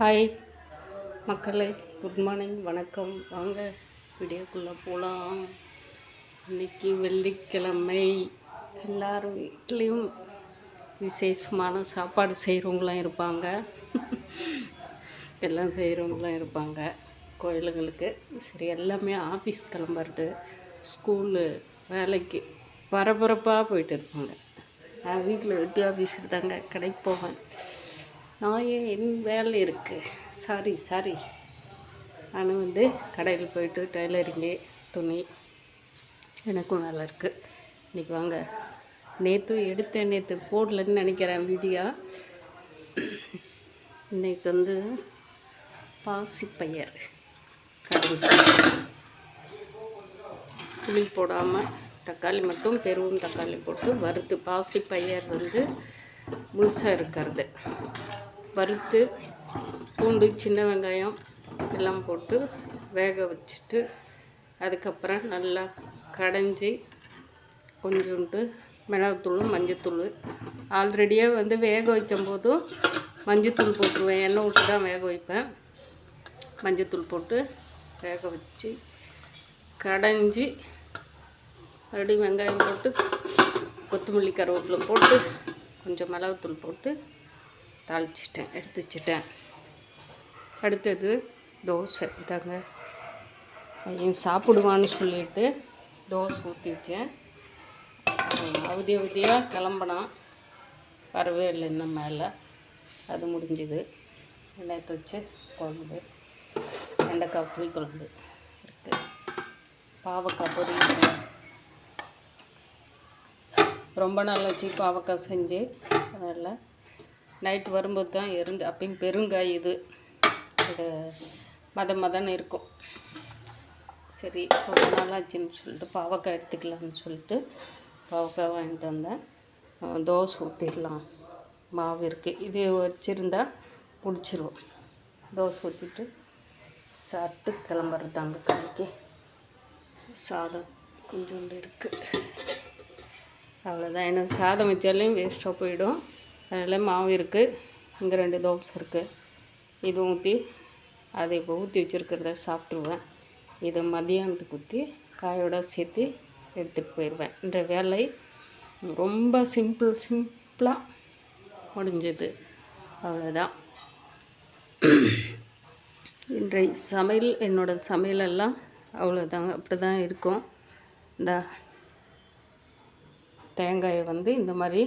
Hi மக்களே, good morning, வணக்கம். வாங்க வீடியோக்குள்ளே போகலாம். இன்றைக்கி வெள்ளிக்கிழமை, எல்லாரும் வீட்லேயும் விசேஷமான சாப்பாடு செய்கிறவங்களாம் இருப்பாங்க. எல்லாம் செய்கிறவங்களாம் இருப்பாங்க கோயிலுங்களுக்கு. சரி, எல்லாமே ஆஃபீஸ் கிளம்புறது, ஸ்கூலு, வேலைக்கு பரபரப்பாக போயிட்டு இருப்பாங்க. நான் வீட்டில் வெட்டி ஆஃபீஸ் இருந்தாங்க, கடைக்கு போவேன். நான் என் வேலை இருக்குது. சாரி நான் கடையில் போயிட்டு டைலரிங்கு, துணி, எனக்கும் வேலை இருக்குது. இன்றைக்கி வாங்க. நேற்று போடலன்னு நினைக்கிறேன் வீடியோ. இன்றைக்கி பாசிப்பயிர் கடைஞ்சி, புளி போடாமல் தக்காளி மட்டும் பெரும் தக்காளி போட்டு வறுத்து, பாசிப்பயிர் முழுசாக இருக்கிறது வறுத்து, பூண்டு, சின்ன வெங்காயம் எல்லாம் போட்டு வேக வச்சுட்டு, அதுக்கப்புறம் நல்லா கடைஞ்சி கொஞ்சோண்டு மிளகுத்தூள், மஞ்சத்தூள் ஆல்ரெடியாக வேக வைக்கும் போதும் மஞ்சத்தூள் போட்டுருவேன். எண்ணெய் விட்டு தான் வேக வைப்பேன். மஞ்சத்தூள் போட்டு வேக வச்சு கடைஞ்சி, மறுபடியும் வெங்காயம் போட்டு, கொத்தமல்லி, கருவேப்பிலை போட்டு, கொஞ்சம் மிளகுத்தூள் போட்டு தாளிச்சிட்டேன், எடுத்து வச்சிட்டேன். அடுத்தது தோசை. இதாங்க பையன் சாப்பிடுவான்னு சொல்லிட்டு தோசை ஊற்றி வச்சேன். அவதியாக கிளம்பினான், வரவே இல்லை இன்னும் மேலே. அது முடிஞ்சுது. நேற்று வச்சு குழம்பு, வெண்டைக்காய் புளி குழம்பு இருக்குது. பாவக்காய் பொரியல் ரொம்ப நாள் வச்சு பாவக்காய் செஞ்சு, அதனால் நைட்டு வரும்போது தான் அப்பயும் பெருங்காய் இது மதன்னு இருக்கும். சரி, ரொம்ப நாளாச்சுன்னு சொல்லிட்டு பாவக்காய் எடுத்துக்கலாம்னு சொல்லிட்டு பாவக்காய் வாங்கிட்டு வந்தேன். தோசை ஊற்றிடலாம், மாவு இருக்குது, இது வச்சுருந்தா பிடிச்சிரும். தோசை ஊற்றிட்டு சாப்பிட்டு கிளம்புறதாங்க கடைக்கு. சாதம் கொஞ்சோண்டு இருக்குது, அவ்வளோதான். எனக்கு சாதம் வச்சாலையும் வேஸ்ட்டாக போயிடும். அதில் மாவு இருக்குது, இங்கே 2 தோசை இருக்குது. இது ஊற்றி, அதை இப்போ ஊற்றி வச்சுருக்கிறத சாப்பிட்ருவேன். இதை மதியானத்துக்கு ஊற்றி காயோட சேர்த்து எடுத்துகிட்டு போயிடுவேன். இந்த வேலை ரொம்ப சிம்பிளாக முடிஞ்சது. அவ்வளோதான். இன்றைய சமையல், என்னோடய சமையலெல்லாம் அவ்வளோதாங்க. அப்படி தான் இருக்கும். இந்த தேங்காயை இந்த மாதிரி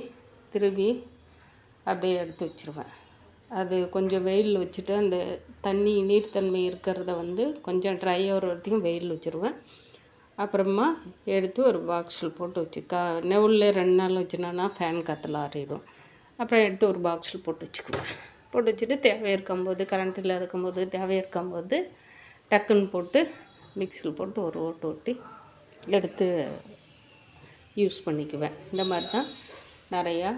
திருவி அப்படியே எடுத்து வச்சுருவேன். அது கொஞ்சம் வெயிலில் வச்சுட்டு, அந்த நீர்த்தன்மை இருக்கிறத கொஞ்சம் ட்ரை ஆகிற வரைக்கும் வெயிலில் வச்சுருவேன். அப்புறமா எடுத்து ஒரு பாக்ஸில் போட்டு வச்சு, நெவுளில் 2 நாள் வச்சுனா ஃபேன் காற்றுல ஆறிடும். அப்புறம் எடுத்து ஒரு பாக்ஸில் போட்டு வச்சுக்குவேன். போட்டு வச்சுட்டு தேவையாக இருக்கும்போது, கரண்ட் இல்லாத இருக்கும்போது, தேவையாக இருக்கும்போது டக்குன்னு போட்டு மிக்சியில் போட்டு ஒரு ஓட்டு ஓட்டி எடுத்து யூஸ் பண்ணிக்குவேன். இந்த மாதிரி தான் நிறையா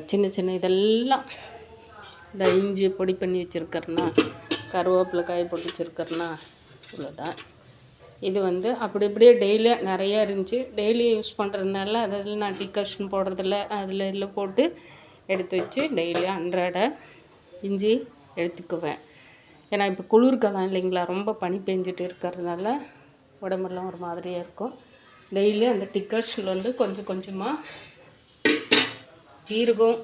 சின்ன இதெல்லாம், இந்த இஞ்சி பொடி பண்ணி வச்சுருக்கறேன்னா, கருவேப்பிலை காய் போட்டு வச்சுருக்கறேன்னா, இவ்வளோதான். இது அப்படி இப்படியே டெய்லியாக நிறையா இருந்துச்சு. டெய்லியும் யூஸ் பண்ணுறதுனால அதில் நான் டிகாஷன் போடுறதில்ல, அதில் போட்டு எடுத்து வச்சு டெய்லியும் அன்றாட இஞ்சி எடுத்துக்குவேன். ஏன்னா இப்போ குளிர்காலம் இல்லைங்களா, ரொம்ப பனி பெஞ்சிட்டு இருக்கிறதுனால உடம்பெல்லாம் ஒரு மாதிரியாக இருக்கும். டெய்லி அந்த டிகாஷனில் கொஞ்சம் கொஞ்சமாக ஜீரகம்,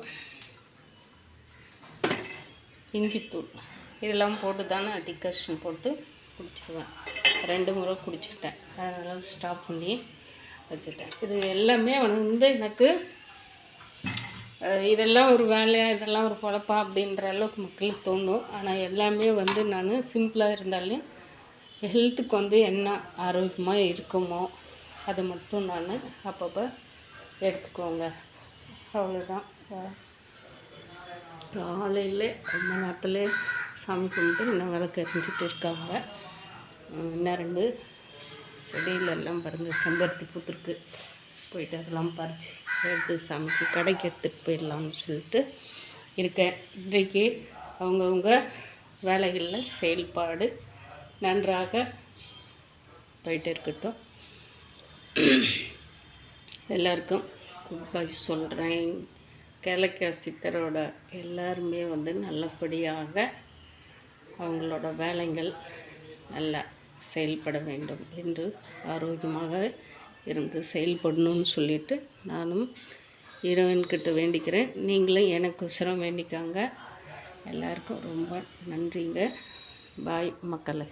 இஞ்சித்தூள் இதெல்லாம் போட்டு தானே டிகாஷன் போட்டு குடிச்சிடுவேன். 2 முறை குடிச்சிட்டேன், அதனால் ஸ்டாப் பண்ணி வச்சுட்டேன். இது எல்லாமே எனக்கு இதெல்லாம் ஒரு வேலையாக, இதெல்லாம் ஒரு பொழப்பா அப்படின்ற அளவுக்கு மக்களுக்கு தோணும். ஆனால் எல்லாமே நான் சிம்பிளாக இருந்தாலும் ஹெல்த்துக்கு என்ன ஆரோக்கியமாக இருக்குமோ அதை மட்டும் நான் அப்பப்போ எடுத்துக்குவோங்க. அவ்வளோதான். காலையில் ரொம்ப நேரத்தில் சாமி கும்பிட்டு இன்னும் விளக்கு எரிஞ்சிட்டு இருக்காங்க. இன்னும் 2 செடியிலெல்லாம் பாருங்கள் செம்பருத்தி பூத்துருக்கு. போயிட்டு அதெல்லாம் பறித்து எடுத்து சாமிக்கு கடைக்கு எடுத்துகிட்டு போயிடலாம்னு சொல்லிட்டு இருக்கேன். இன்றைக்கு அவங்கவுங்க வேலைகளில் செயல்பாடு நன்றாக போயிட்டு இருக்கட்டும். எல்லாருக்கும் குட் பை சொல்கிறேன். கேளக்கா சித்தரோட எல்லாருமே நல்லபடியாக அவங்களோட வேலைகள் நல்லா செயல்பட வேண்டும் என்று ஆரோக்கியமாக இருந்து செயல்படணும்னு சொல்லிட்டு நானும் இறைவன்கிட்ட வேண்டிக்கிறேன். நீங்களும் எனக்கொசரம் வேண்டிக்காங்க. எல்லாருக்கும் ரொம்ப நன்றிங்க. பாய் மக்களே.